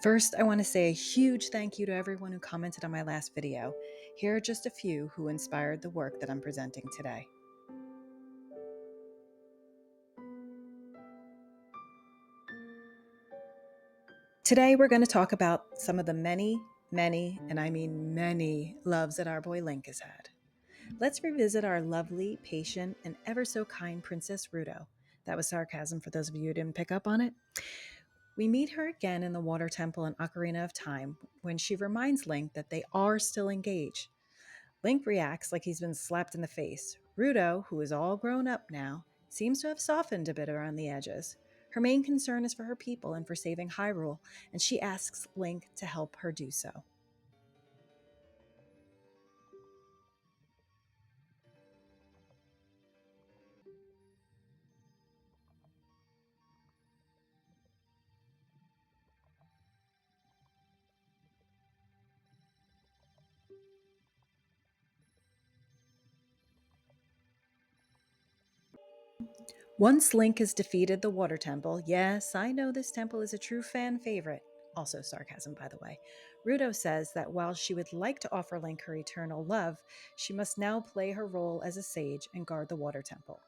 First, I want to say a huge thank you to everyone who commented on my last video. Here are just a few who inspired the work that I'm presenting today. Today, we're going to talk about some of the many, and I mean many, loves that our boy Link has had. Let's revisit our lovely, patient, and ever so kind Princess Ruto. That was sarcasm for those of you who didn't pick up on it. We meet her again in the Water Temple in Ocarina of Time when she reminds Link that they are still engaged. Link reacts like he's been slapped in the face. Ruto, who is all grown up now, seems to have softened a bit around the edges. Her main concern is for her people and for saving Hyrule, and she asks Link to help her do so. Once Link has defeated the Water Temple, yes, I know this temple is a true fan favorite, also sarcasm by the way, Ruto says that while she would like to offer Link her eternal love, she must now play her role as a sage and guard the Water Temple.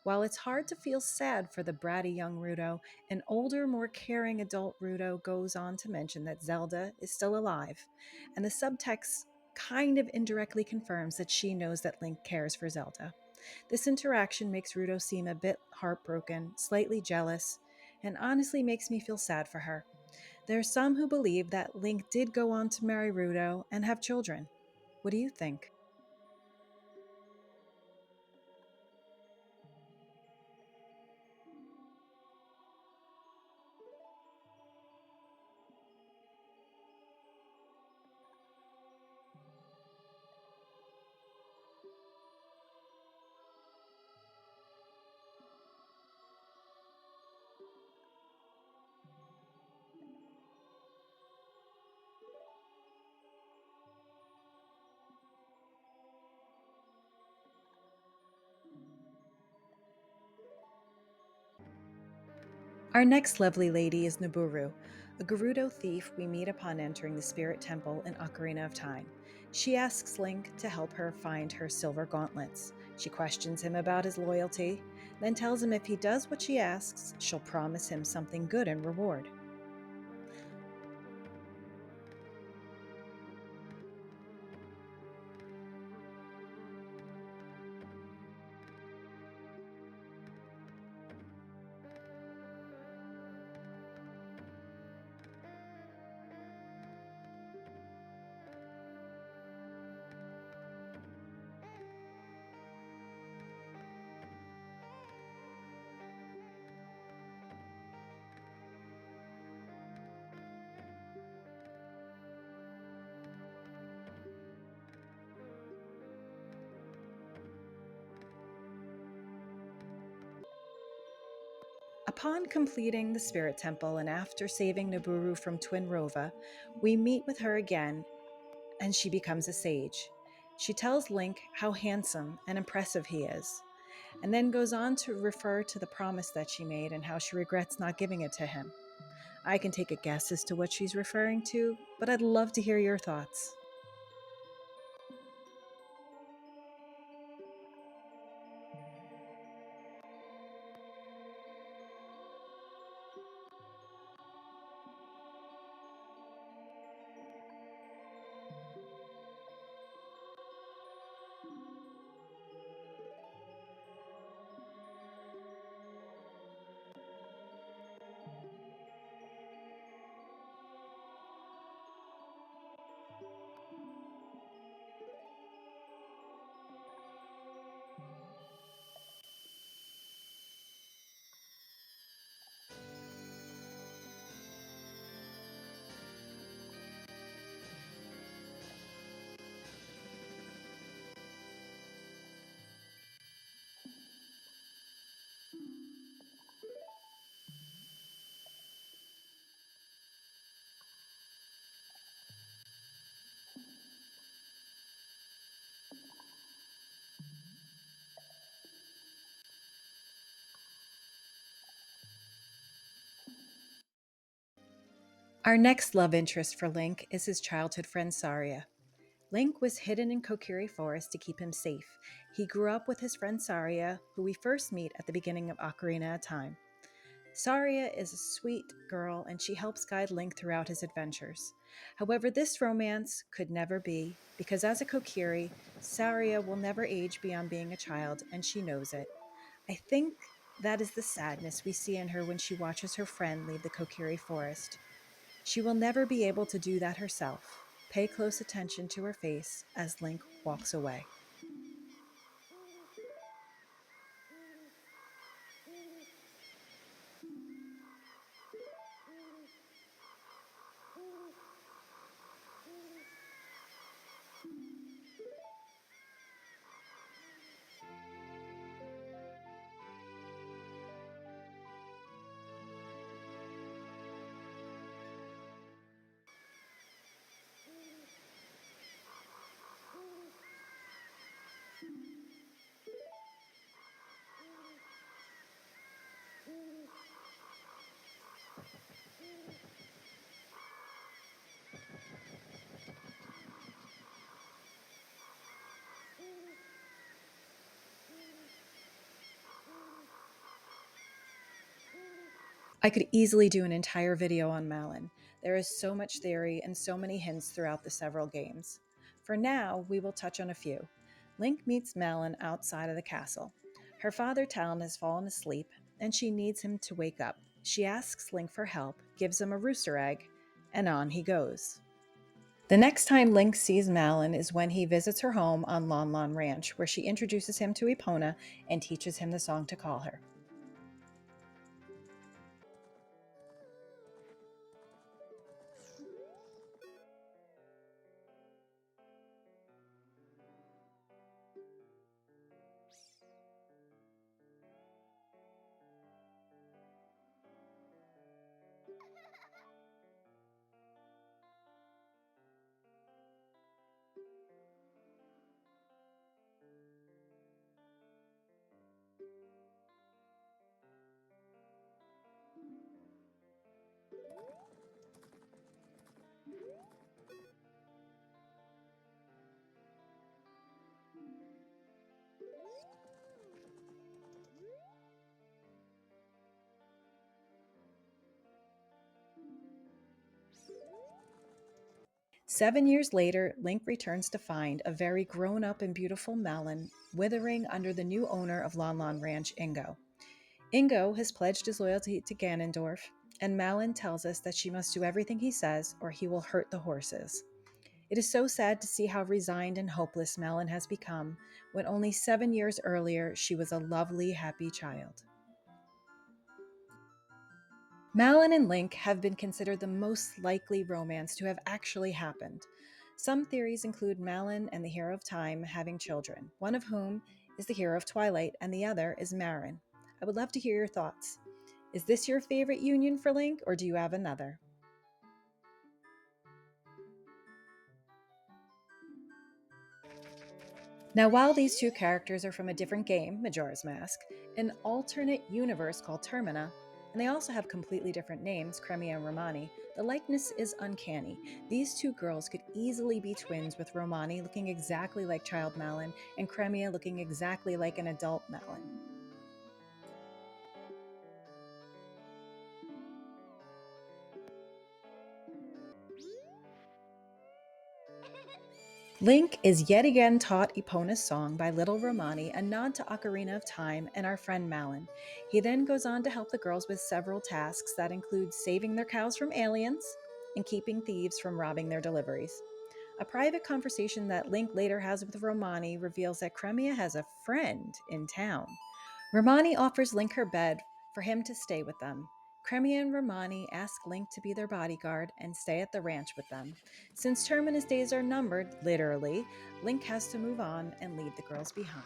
While it's hard to feel sad for the bratty young Ruto, an older, more caring adult Ruto goes on to mention that Zelda is still alive, and the subtext kind of indirectly confirms that she knows that Link cares for Zelda. This interaction makes Ruto seem a bit heartbroken, slightly jealous, and honestly makes me feel sad for her. There are some who believe that Link did go on to marry Ruto and have children. What do you think? Our next lovely lady is Nabooru, a Gerudo thief we meet upon entering the Spirit Temple in Ocarina of Time. She asks Link to help her find her silver gauntlets. She questions him about his loyalty, then tells him if he does what she asks, she'll promise him something good in reward. Upon completing the Spirit Temple and after saving Nabooru from Twin Rova, we meet with her again and she becomes a sage. She tells Link how handsome and impressive he is, and then goes on to refer to the promise that she made and how she regrets not giving it to him. I can take a guess as to what she's referring to, but I'd love to hear your thoughts. Our next love interest for Link is his childhood friend Saria. Link was hidden in Kokiri Forest to keep him safe. He grew up with his friend Saria, who we first meet at the beginning of Ocarina of Time. Saria is a sweet girl and she helps guide Link throughout his adventures. However, this romance could never be because as a Kokiri, Saria will never age beyond being a child and she knows it. I think that is the sadness we see in her when she watches her friend leave the Kokiri forest. She will never be able to do that herself. Pay close attention to her face as Link walks away. I could easily do an entire video on Malon. There is so much theory and so many hints throughout the several games. For now, we will touch on a few. Link meets Malon outside of the castle. Her father Talon has fallen asleep, and she needs him to wake up. She asks Link for help, gives him a rooster egg, and on he goes. The next time Link sees Malon is when he visits her home on Lon Lon Ranch, where she introduces him to Epona and teaches him the song to call her. Seven years later, Link returns to find a very grown up and beautiful Malon withering under the new owner of Lon Lon Ranch, Ingo. Ingo has pledged his loyalty to Ganondorf, and Malon tells us that she must do everything he says or he will hurt the horses. It is so sad to see how resigned and hopeless Malon has become when only 7 years earlier she was a lovely, happy child. Malon and Link have been considered the most likely romance to have actually happened. Some theories include Malon and the Hero of Time having children, one of whom is the Hero of Twilight and the other is Marin. I would love to hear your thoughts. Is this your favorite union for Link, or do you have another? Now, while these two characters are from a different game, Majora's Mask, an alternate universe called Termina, and they also have completely different names, Cremia and Romani, the likeness is uncanny. These two girls could easily be twins, with Romani looking exactly like child Malon and Cremia looking exactly like an adult Malon. Link is yet again taught Epona's song by little Romani, a nod to Ocarina of Time and our friend Malon. He then goes on to help the girls with several tasks that include saving their cows from aliens and keeping thieves from robbing their deliveries. A private conversation that Link later has with Romani reveals that Cremia has a friend in town. Romani offers Link her bed for him to stay with them. Cremia and Romani ask Link to be their bodyguard and stay at the ranch with them. Since Terminus days are numbered, literally, Link has to move on and leave the girls behind.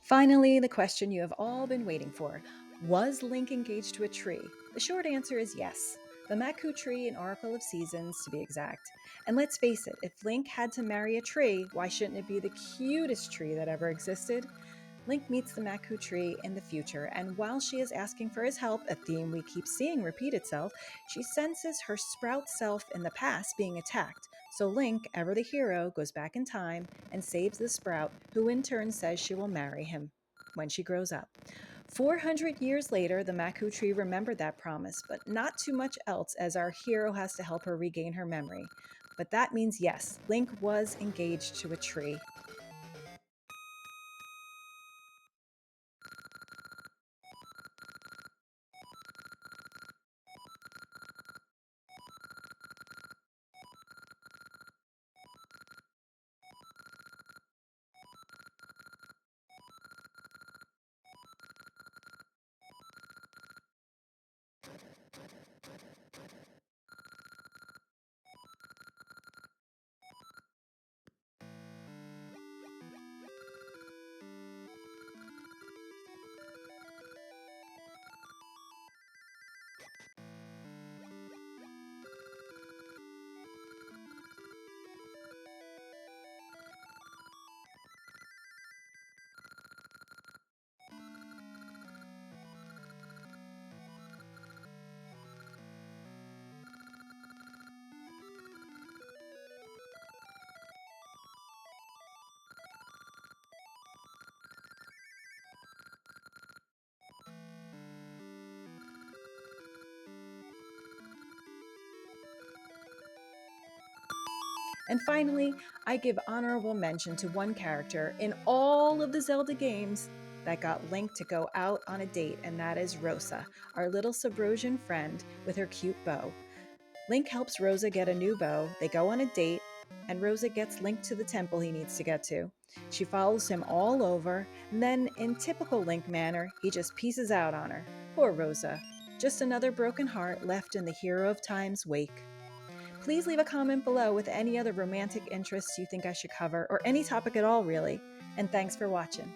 Finally, the question you have all been waiting for: was Link engaged to a tree? The short answer is yes. The Maku Tree in Oracle of Seasons, to be exact. And let's face it, if Link had to marry a tree, why shouldn't it be the cutest tree that ever existed? Link meets the Maku Tree in the future, and while she is asking for his help, a theme we keep seeing repeat itself, she senses her Sprout self in the past being attacked. So Link, ever the hero, goes back in time and saves the Sprout, who in turn says she will marry him when she grows up. 400 years later, the Maku Tree remembered that promise, but not too much else, as our hero has to help her regain her memory. But that means yes, Link was engaged to a tree. And finally, I give honorable mention to one character in all of the Zelda games that got Link to go out on a date, and that is Rosa, our little Sabrosian friend with her cute bow. Link helps Rosa get a new bow, they go on a date, and Rosa gets Link to the temple he needs to get to. She follows him all over, and then, in typical Link manner, he just pieces out on her. Poor Rosa. Just another broken heart left in the Hero of Time's wake. Please leave a comment below with any other romantic interests you think I should cover, or any topic at all, really. And thanks for watching.